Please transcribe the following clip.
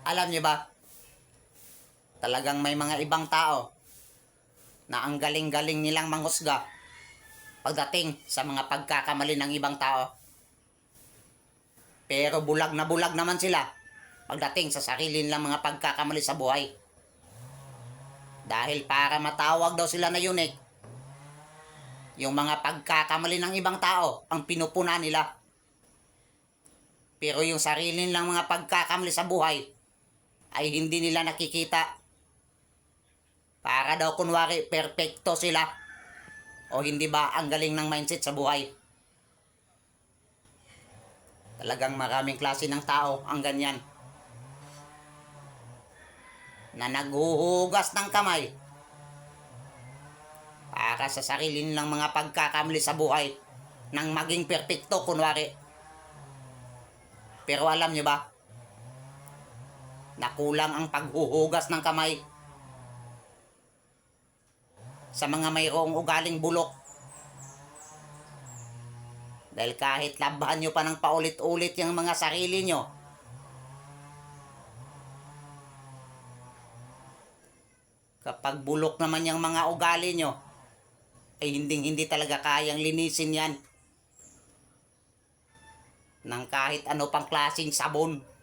Alam niyo ba, talagang may mga ibang tao na ang galing-galing nilang manghusga pagdating sa mga pagkakamali ng ibang tao. Pero bulag na bulag naman sila pagdating sa sarili nilang mga pagkakamali sa buhay. Dahil para matawag daw sila na unique, yung mga pagkakamali ng ibang tao ang pinupuna nila. Pero yung sarili nilang mga pagkakamali sa buhay ay hindi nila nakikita. Para daw kunwari perfecto sila. O hindi ba ang galing ng mindset sa buhay? Talagang maraming klase ng tao ang ganyan. Na naghuhugas ng kamay para sa sarili nilang mga pagkakamali sa buhay nang maging perfecto kunwari. Pero alam niyo ba, nakulang ang paghuhugas ng kamay sa mga mayroong ugaling bulok. Dahil kahit labahan nyo pa ng paulit-ulit yung mga sarili nyo, kapag bulok naman yung mga ugali nyo, ay hindi talaga kayang linisin yan ng kahit ano pang klaseng sabon.